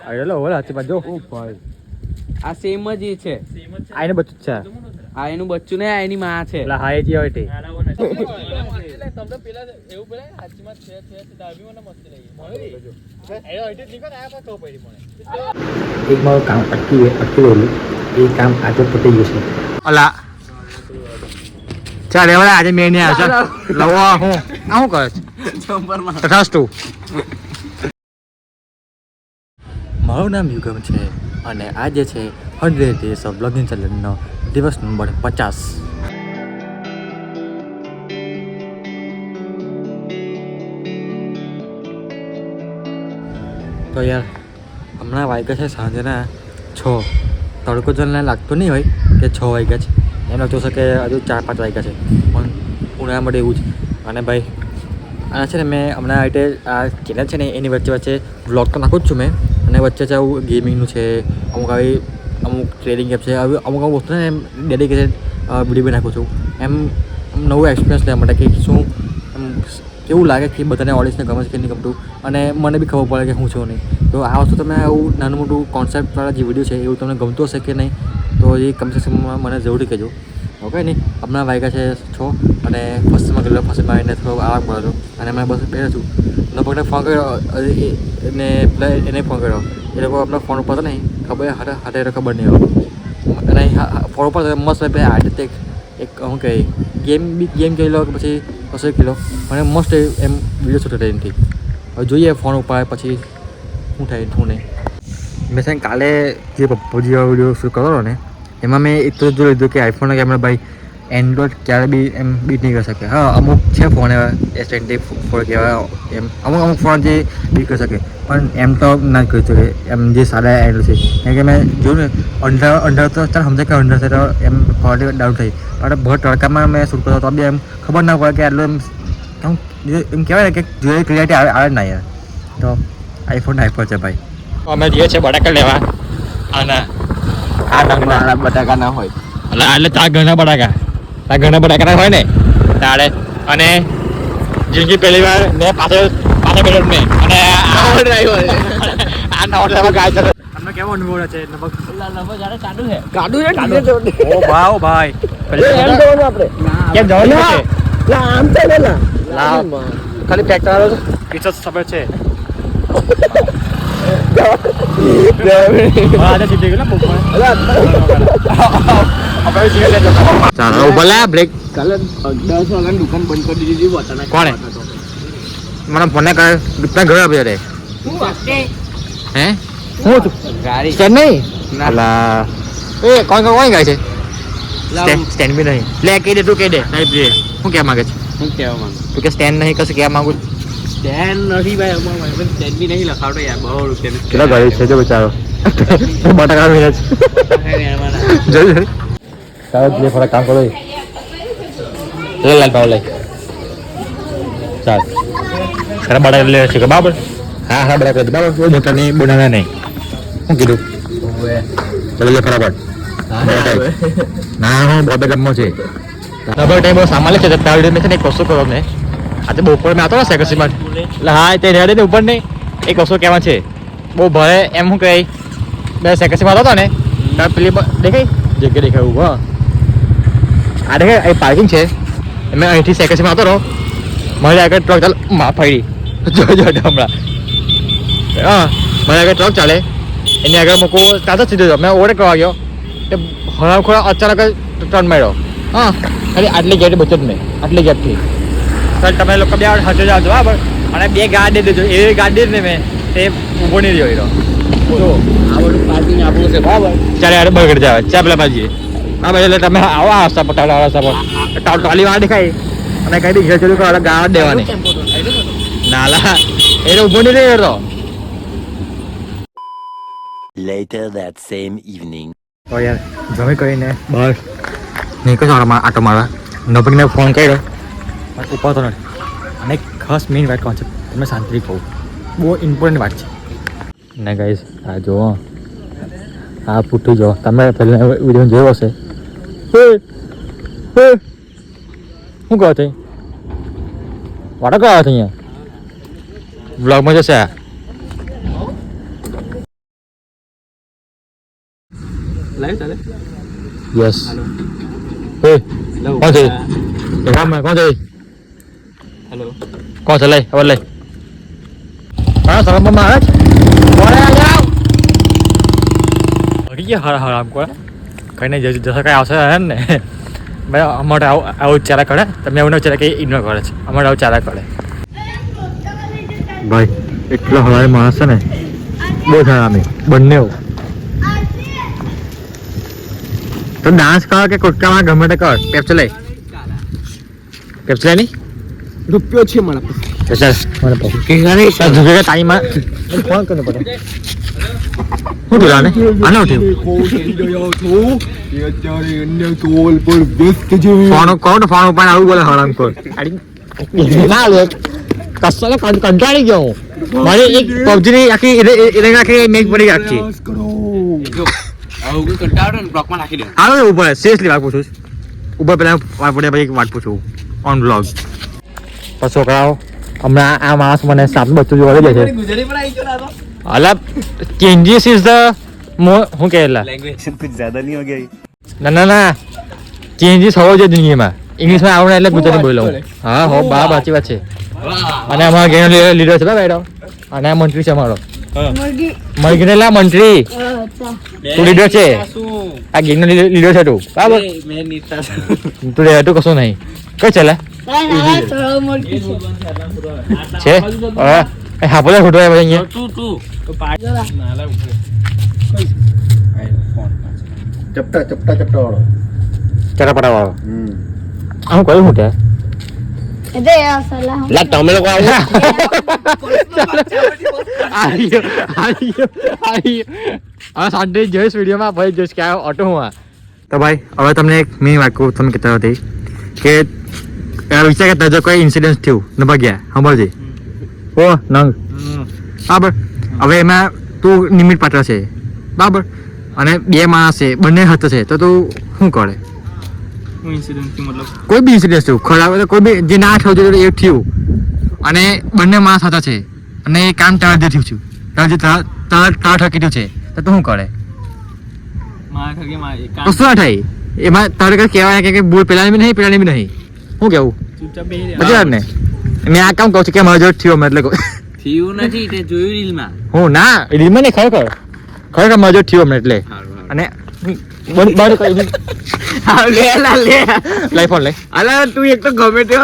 અરે ઓલા હાથી બાજુ ઓ ભાઈ આ સેમ જ એ છે. આઈને બચ્ચું છે આ એનું બચ્ચું ને આ એની માં છે. એટલે હાય જે હોય તે એક મારું કામ અટકી ગયેલું એ કામ આજે પતી ગયું છે. અલા ચાલ એવા આજે મેં નહીં આવ્યો લવા હું આ શું કરે છે તથાસ્તુ. મારું નામ યુગમ છે અને આજે છે 100 ડેઝ ઓફ બ્લોગિંગ ચેલેન્જનો દિવસ નંબર 50. તો યાર હમણાં વાગ્યા છે સાંજના 6. તડકો જલને લાગતો નહીં હોય કે 6 વાગ્યા છે, એમ લાગતું હશે કે હજુ 4-5 વાગ્યા છે, પણ ઉનાળા માટે એવું જ. અને ભાઈ આ છે ને મેં હમણાં એટલે આ ચેનલ છે ને એની વચ્ચે વ્લોગ તો નાખું જ છું મેં, અને વચ્ચે આવું ગેમિંગનું છે, અમુક ટ્રેડિંગ એપ છે, અમુક વસ્તુ ને એમ ડેડિકેટેડ વિડીયો બી નાખું છું. એમ નવું એક્સપિરિયન્સ લેવા માટે કે શું એમ કેવું લાગે કે બધાને ઓડિયન્સને ગમે છે કે નહીં ગમતું, અને મને બી ખબર પડે કે હું છું નહીં. તો આ વસ્તુ તમે આવું નાનું મોટું કોન્સેપ્ટવાળા જે વિડીયો છે એવું તમને ગમતું હશે કે નહીં, તો એ કમેન્ટ સેક્શનમાં મને જરૂરથી કહેજો. ઓકે નહીં, હમણાં વાગ્યા છે 6 અને ફર્સ્ટમાં ગયેલો, ફર્સ્ટમાં આવીને થોડો આરામ કર્યો હતો અને હમણાં બસ બેઠો છું. લગભગ ફોન કર્યો એને પેલા એને ફોન કર્યો, એ લોકો આપણા ફોન ઉપર તો નહીં ખબર હાથે ખબર નહીં હોય, અને ફોન ઉપર મસ્ત આર્ટિસ્ટ એક શું કહે ગેમ ખેલો કે પછી કશું ખેલો, અને મસ્ત એમ વિડીયો શૂટ થાય એમથી. હવે જોઈએ ફોન ઉપર પછી શું થાય શું નહીં. મેં છે કાલે જે પબજી વિડીયો શૂટ કરતો ને એમાં મેં એક તો જોઈ લીધું કે આઈફોનના કેમેરા ભાઈ એન્ડ્રોઈડ ક્યારે બી એમ બીટ નહીં કરી શકે. હા અમુક છે ફોન એવા S24 કહેવાય એમ, અમુક ફોન જે બીટ કરી શકે, પણ એમ તો ના જ કરી શકે એમ જે સારા એન્ડ્રોઈડ છે. કેમ કે મેં જોયું ને અંડર તો ચાલ સમજાય કે અંડર છે તો એમ ક્વોલિટી ડાઉન થઈ, પણ ભર તડકામાં મેં શૂટ કરતો તો બી એમ ખબર ના પડે કે આટલું એમ કહેવાય ને કે જોઈએ ક્લિયરિટી આવે ના યાર. તો આઈફોન છે ભાઈ. અમે જઈએ છીએ બટાકા લેવા, અને આ નાના બટાકા ના હોય એટલે ત્યાં ઘણા બટાકા હોય ને તારે, અને જિંદગી પહેલી વાર મેં પાછળ બેઠો મેં, અને આ નવો ડ્રાઈવર ગાય છે. તમને કેવો અનુભવ છે? ગાડું છે ઓ ભાઈ કેમ જવાનું આમ તો ખાલી પેક કરાવો પીછો ખબર છે. ચાલો ભલે બ્રેક. કાલે 10 વાગ્યાની દુકાન બંધ કરી દીધી હતી. કોણે? મને ફોન કરે દુકાન ઘરે આવી રે. હે હું ગાડી સ્ટેન્ડ નહીં અલા એ કોણ ગાય છે? સ્ટેન્ડ બી નહીં. લે કહી દે, તું કહી દે. શું કહેવા માંગે છે? શું કહેવા માંગે તું? કે સ્ટેન્ડ નહીં કશું કહેવા માંગુ? સ્ટેન્ડ નથી ભાઈ, અમારો સ્ટેન્ડ બી નહીં લખાવતો યાર. 2 રૂપિયા કેટલા ગરીબ છે જો બચારો. બટાકા મિલે છે જોઈ ચાલો જે થોડા કામ કરો લાલ પાવ લઈ ચાલ ખરા બટાકા લે છે કે બરાબર. હા બટાકા બરાબર, બહુ મોટા નહીં બનાના નહીં. શું કીધું ચાલો લે ખરા ના હું બહુ ગમો છે ડબલ ટાઈમ બહુ સામાન લે છે. તાવડી મેં છે ને એક વસ્તુ કરો ને આજે બપોર મેં આવતો ને સેકસીમાં એટલે હા તે રેડે ને ઉપર નહીં એક વસ્તુ કહેવા છે બહુ ભરે એમ શું કહે બે સેકસીમાં હતો ને ત્યાં પેલી દેખાય જગ્યા દેખાયું. હા આ દેખાય એ પાર્કિંગ છે. મેં અહીંથી સેકસીમાં આવતો રહો મારી આગળ ટ્રક ચાલે માં ફરી જોજો હમણાં. હા મારી આગળ ટ્રક ચાલે એની આગળ મૂકવું ત્યાં તો સીધો મેં ઓવર કરવા ગયો એ હરામ ખોરા અચાનક જ ટર્ન માર્યો. હા ખાલી આટલી ગેટ બચત મેં આટલી ગેટથી સર તમે લોકો બે હાથે જાઓ બરાબર, અને 2 ગાડી દેજો એ ગાડી ને મેં તે ઊભો નહીં રહ્યો જો આ બધું પાર્કિંગ આપણું છે બરાબર. ચાલે યાર બગડ જાવે ચા પેલા બાજી હા ભાઈ એટલે તમે આવો આ રસ્તા પર ટ્રોલી વાળા દેખાય અને કઈ દી ઘેર ચોરી કરો ગાવા દેવાની નાલા એ ઊભો નહીં રહ્યો તો. Later that same evening. તો યાર જમી કરીને બસ નીકળો આટો મારવા. નબીને ફોન કર્યો ઉપાડતો નથી, અને ખાસ મેઇન વાત કોણ છે તમે શાંતિથી કહું, બહુ ઇમ્પોર્ટન્ટ વાત છે ને ગાઈસ. આ જુઓ આ પૂઠું જો તમે પહેલાં વિડીયો જોયો હશે. શું કહો છે વાટો કયો આવ્યો અહીંયા બ્લોગમાં જશે લાઈવ ચાલે યસ એ કોણ છે કોણ છે હેલો કોણ છે લઈ હવે લઈ હા સલામમાં આવે બોલે આ જાવ અરે હરા હરા આમ કોણ કઈ નહીં જશે કઈ આવશે હે ને ભાઈ અમારે આવું ચાલા કરે તમે એવું ચાલે કે ઇગ્નોર કરે છે અમારે આવું ચાલા કરે ભાઈ એટલો હળાય માણસ છે ને બહુ હરામી બંને તો ડાન્સ કર કે કુટકામાં ગમે તે કર પેપ્સલાઈ નહીં રૂપિયો છે મને ચાલ મને પછી કે ગાડી જુગે ટાઈમમાં ફોન કરનો પડે હું બોલા ને આનો થયું ફોન કોણ ફોન ઉપર આવું બોલે હરામ કોર ના લે કસલે કંટાળી ગયો હું મારે એક પબજી ની આખી એને આખી મેચ પડી આખી આવું કંટાળો ને બ્લોકમાં નાખી દે હાલો ઉપર સિરિયસલી વાત પૂછું ઉપર પેલા વાત પડે પછી વાત પૂછું ઓન બ્લોગ પછી છોકરાઓ હમણાં આ માણસ મને સાત બચ્ચું જોવા જાય છે અલા ચેન્જીસ ઇઝ ધ હું કહેલા લેંગ્વેજ કુછ જ્યાદા નહીં હો ગયા ના ચેન્જીસ હોવો જોઈએ જિંદગીમાં ઇંગ્લિશમાં આવડે એટલે ગુજરાતી બોલો હા હો બા સાચી વાત છે અને અમારા ગેનો લીડર છે બેડો અને આ મંત્રી છે અમારો મરઘી લા મંત્રી તું લીડર છે આ ગેંગનો લીડર છે તું બરાબર તું તું કશું નહીં કઈ ચાલે છે હા બોલે ફોટો આવે અહીંયા ચપટા વાળો ચટાપટા વાળો આમ કયું હું ત્યાં લા તમે લોકો આવો સાંજે જોઈશ વિડીયોમાં ભાઈ જોઈશ કે આ ઓટો હું તો ભાઈ હવે તમને એક મેં વાત કહું તમે કહેતા હતી કે વિચાર કરતા જો કોઈ ઇન્સિડન્ટ થયું ન ભાગ્યા સાંભળજે ઓ નંગ બરાબર હવે એમાં તું નિમિત પાત્ર છે બરાબર અને બે માણસ છે બંને હાથ છે તો તું શું કરે કોઈ બી ઇન્સિડન્ટ થયું ખરાબ કોઈ બી જે ના થયું એ થયું અને બંને માણસ હતા છે અને એ કામ તાર જે થયું છું તાર ઠકી છે તો તું શું કરે તો શું થાય એમાં તારે કઈ કહેવાય કે બોલ પેલાની બી નહીં પેલાની બી નહીં શું કેવું બરાબર ને મેં આ કામ કહું છું કે મારો જોડ થયો એટલે થયું નથી તે જોયું રીલમાં હું ના રીલમાં નહીં ખરેખર મારો જોડ થયો એટલે અને બહાર લઈ ફોન લઈ અલા તું એક તો ગમે તે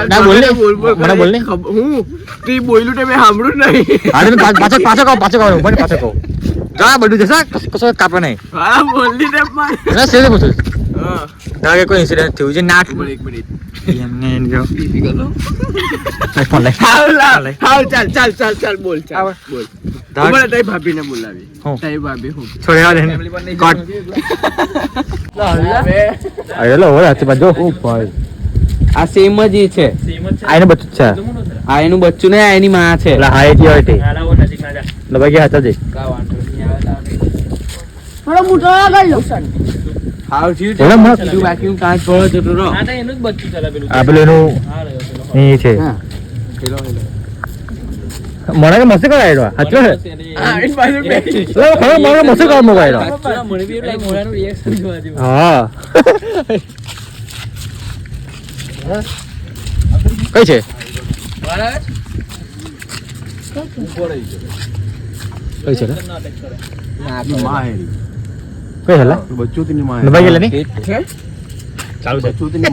ના બોલ ને મને બોલ ને હું તું બોલ્યું તે મેં સાંભળ્યું નહીં અરે પાછો કહો મને પાછો કહો જા બધું જશે કશો કાપે નહીં હા બોલલી તે પણ ના સેલે પૂછું તારે કોઈ ઇન્સિડન્ટ થયું છે ના એક મિનિટ એમને જો ફોન લઈ હાલ ચાલ બોલ બોલ તમારે તારી ભાભીને બોલાવી હું તારી ભાભી હું છોડ્યા દે કટ અરે લો ઓલા તે બાજુ ઓ ભાઈ આ સેમ જ ઈ છે આઈને બચ્ચું છે આ એનું બચ્ચું ને આ એની માં છે એટલે હાઈ જી હોય તે લબાઈ ગયા હતા જે થોડો મોટો આગળ લો હાવ થયું ઓલા મત તું બાકી હું કાંચ પડો જતો રહો આ પેલું એનું એ છે મને કે મસ્ત કરાયો હાચો હે લો ખરો મને મસ્ત કામ મગાયો હા કઈ છે કઈ છે કઈ હેલા નભાઈ ગયેલા ની ચાલુ છે ફોન મને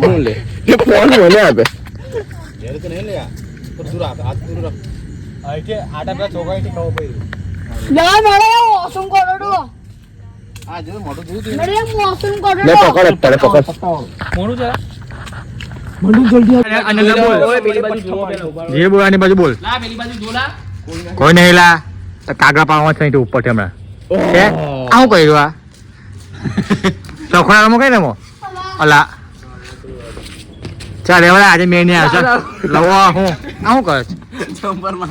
આપે ના નડે મોસમ કોડડો નડે મોસમ કોડડો લે પકડ તારે પકડ અને લે બોલ જે બોલ આની બાજુ બોલ કોઈ નહીં લા કાગડા પાવા છે ઉપર છે હમણાં છે આવું કર્યું આ લખોડા કઈ નમો અલા ચાલ એવડા આજે મેં નહીં આવશે લવો હું આવું કરે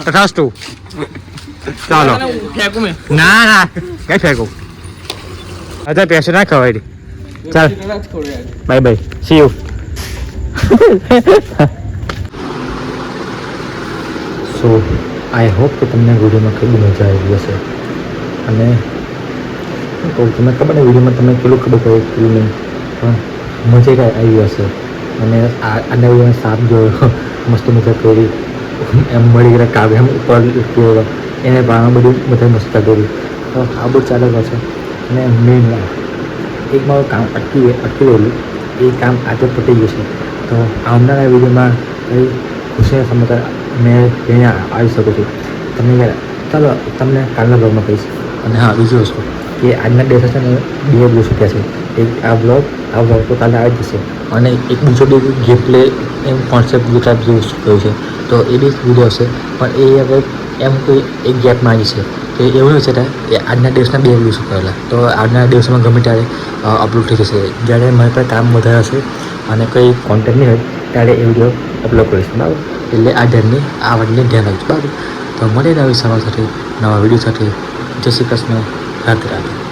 તથાસ્તુ ચાલો ના કઈ ફેંકું અચ્છા પેસે ના ખવાય ચાલ bye see you so I hope કે તમને વિડીયોમાં ખૂબ મજા આવી હશે અને શું કહું તમને ખબર ને વિડીયોમાં તમને કેટલું ખબર પડે કેટલું નહીં પણ મજા કાંઈ આવી હશે અને આના વિડીયોમાં સાપ જોયો મસ્ત મજા કરી એમ મળી ગયા કાવ્ય એમ ઉપર ઉઠ્યો એને પણ બધું બધા મસ્ત કરી તો આ બધું ચાલે છે અને મેન એક મારું કામ અટકી ગયેલું એ કામ આજે પતી ગયું છે તો આવનારા વિડીયોમાં કંઈ ખુશીના સમાચાર મેં લઈને આવી શકું છું તમે ચાલો તમને કાલના બ્લોગમાં કહીશ અને હા બીજી વસ્તુ કે આજના દિવસે છે ને 2 બ્લોગ શીખ્યા છે એક આ બ્લોગ તો કાલે આવી જશે અને એક બીજો બી ગેમ પ્લે એમ કોન્સેપ્ટ ટાઈપ જેવું શીખ્યું છે તો એ બી વિડીયો હશે પણ એ હવે એમ કોઈ એક ગેપમાં આવી છે તો એવું નહીં છે કે આજના દિવસના 2 વિડીયો શીખવાયેલા તો આજના દિવસમાં ગમે ત્યારે અપલોડ થઈ જશે જ્યારે મારી પાસે કામ વધારે હશે અને કંઈ કોન્ટેન્ટ નહીં હોય ત્યારે એ વિડીયો અપલોડ કરીશ બરાબર એટલે આ વાતને ધ્યાન રાખજો બરાબર તો મળીને આવી સમાચાર સાથે નવા વિડીયો સાથે જય શ્રી કૃષ્ણ રાધે રાધે